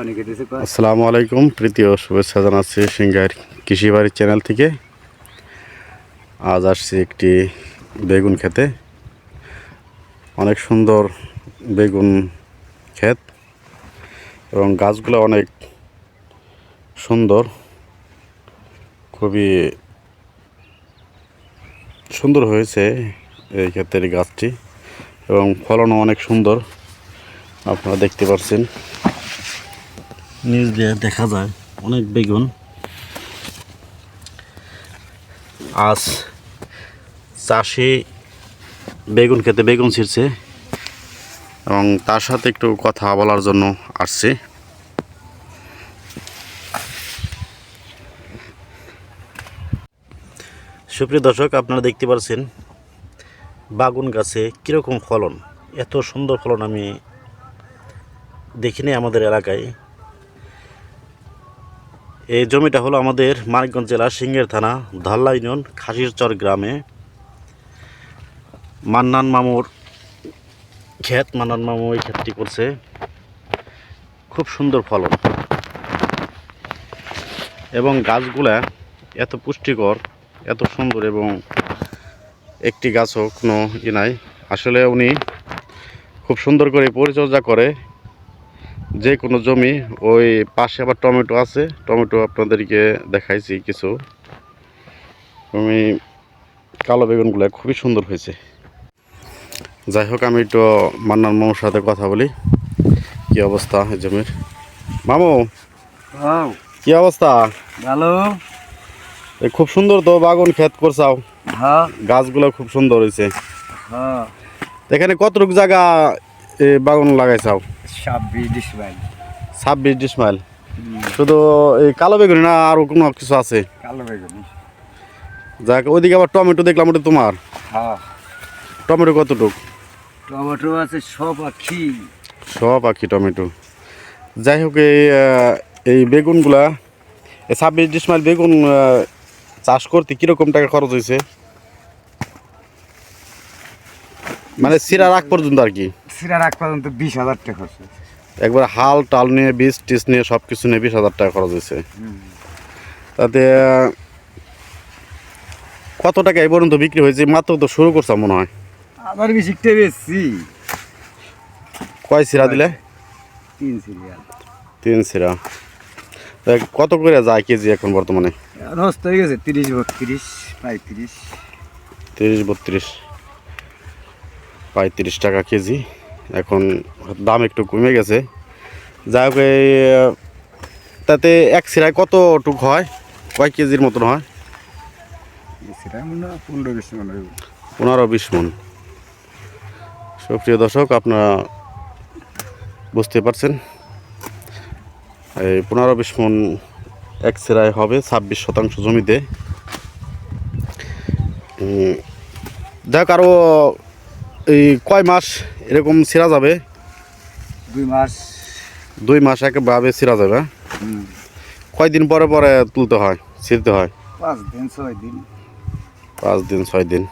আসসালামু আলাইকুম, প্রীতি ও শুভেচ্ছা জানাচ্ছি সিংহার কৃষি বাড়ির চ্যানেল থেকে। আজ আসছি একটি বেগুন খেতে। অনেক সুন্দর বেগুন ক্ষেত এবং গাছগুলো অনেক সুন্দর, খুবই সুন্দর হয়েছে এই ক্ষেতের গাছটি এবং ফলনও অনেক সুন্দর। আপনারা দেখতে পাচ্ছেন, নিচ দিয়ে দেখা যায় অনেক বেগুন। আজ চাষি বেগুন খেতে বেগুন ছিঁড়ছে এবং তার সাথে একটু কথা বলার জন্য আসছি। সুপ্রিয় দর্শক, আপনারা দেখতে পাচ্ছেন বেগুন গাছে কীরকম ফলন। এত সুন্দর ফলন আমি দেখিনি আমাদের এলাকায়। এই জমিটা হলো আমাদের মানিকগঞ্জ জেলা সিংহের থানা ধাল্লা ইউনিয়ন খাসিরচর গ্রামে মান্নান মামুর ক্ষেত। মান্নান মামু এই ক্ষেতটি করছে, খুব সুন্দর ফলন এবং গাছগুলা এত পুষ্টিকর, এত সুন্দর এবং একটি গাছও কোনো নাই। আসলে উনি খুব সুন্দর করে পরিচর্যা করে যে কোনো জমি। ওই পাশে আবার টমেটো আছে, টমেটো আপনাদেরকে দেখাইছি কিছু। আমি কালো বেগুনগুলো খুবই সুন্দর হয়েছে। যাই হোক, আমি একটু মান্নান মামুর সাথে কথা বলি। কি অবস্থা এই জমির? মামু, কি অবস্থা? ভালো। খুব সুন্দর তো বেগুন ক্ষেত করছাও। হ্যাঁ, গাছগুলো খুব সুন্দর হয়েছে। হ্যাঁ। এখানে কতটুকু জায়গা বেগুন লাগাইছাও? 26 ডিসমাইল। 26 ডিসমাইল। শুধু এই কালো বেগুন না আরো কোনো কিছু আছে? কালো বেগুন। যাক, ওইদিকে আবার টমেটো দেখলাম, ওটা তোমার? হ্যাঁ। টমেটো কতটুকু? টমেটো আছে সব আখি। সব আখি টমেটো। যাই হোক, এই বেগুনগুলা 26 ডিসমাইল বেগুন চাষ করতে কিরকম টাকা খরচ হয়েছে? মানে সিরা রাখ পর্যন্ত আর কি? সিরা রাখ পর্যন্ত 20,000 টাকা খরচ হয়েছে। একবার হাল টাল নিয়ে বীজ টিস নিয়ে সব কিছু নিয়ে 20,000 টাকা খরচ হয়েছে। তাতে কত টাকা এই পর্যন্ত বিক্রি হয়েছে? মাত্র তো শুরু করছাম মনে হয়। আবার বেশিটা বেশি। কয় সিরা দিলে? 3 সিরিয়াল। 3 সিরা। কত করে যায় কেজি এখন বর্তমানে? নষ্ট হয়ে গেছে 30, 32, 35। 30, 32, 35 টাকা কেজি। এখন দাম একটু কমে গেছে। যাই হোক, তাতে এক সিরায় কতটুক হয়? কয় কেজির মতন হয়? সেটা মনে হয় 15-20 মনে হয়। 15-20 মন। সুপ্রিয় দর্শক, আপনারা বুঝতে পারছেন, এই 15-20 মন এক সিরায় হবে 26 শতাংশ জমিতে। যাক, আরও এই কয় মাস এরকম ছিঁড়া যাবে? 2 মাস। 2 মাস একভাবে ছিঁড়া যাবে। কয়দিন পরে পরে তুলতে হয়, ছিঁড়তে হয়? 5 দিন 6 দিন। 5 দিন 6 দিন।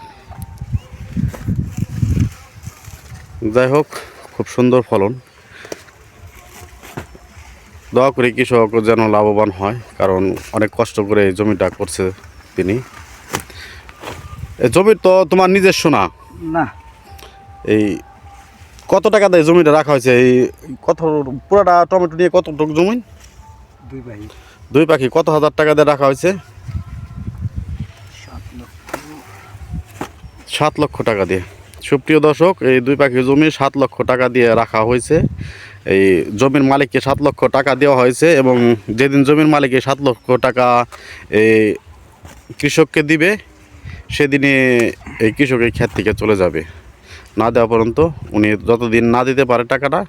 যাই হোক, খুব সুন্দর ফলন। দোয়া করি কৃষক যেন লাভবান হয়, কারণ অনেক কষ্ট করে এই জমিটা করছে তিনি। এই জমির তো তোমার নিজস্ব না? না। এই কত টাকা দিয়ে জমিটা রাখা হয়েছে? এই কত পুরাটা টমেটো নিয়ে কতটুকু জমি? 2 ভাই। 2 পাখি কত হাজার টাকা দিয়ে রাখা হয়েছে? 7 লক্ষ টাকা দিয়ে। সুপ্রিয় দর্শক, এই 2 পাখি জমি 7 লক্ষ টাকা দিয়ে রাখা হয়েছে। এই জমির মালিককে 7 লক্ষ টাকা দেওয়া হয়েছে এবং যেদিন জমির মালিক 7 লক্ষ টাকা এই কৃষককে দিবে, সেদিনে এই কৃষকের ক্ষেত থেকে চলে যাবে। না দেওয়া পর্যন্ত উনি যতদিন না দিতে পারে টাকাটা,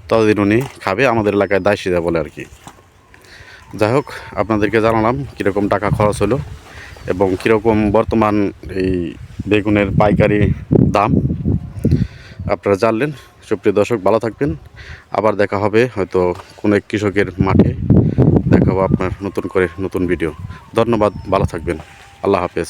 ততদিন উনি খাবে। আমাদের এলাকায় দায়সিদা বলে আর কি। যাই হোক, আপনাদেরকে জানালাম কীরকম টাকা খরচ হলো এবং কীরকম বর্তমান এই বেগুনের পাইকারি দাম আপনারা জানলেন। সুপ্রিয় দর্শক, ভালো থাকবেন। আবার দেখা হবে হয়তো কোনো এক কৃষকের মাঠে। দেখা হবে আপনার নতুন করে নতুন ভিডিও। ধন্যবাদ, ভালো থাকবেন। আল্লাহ হাফেজ।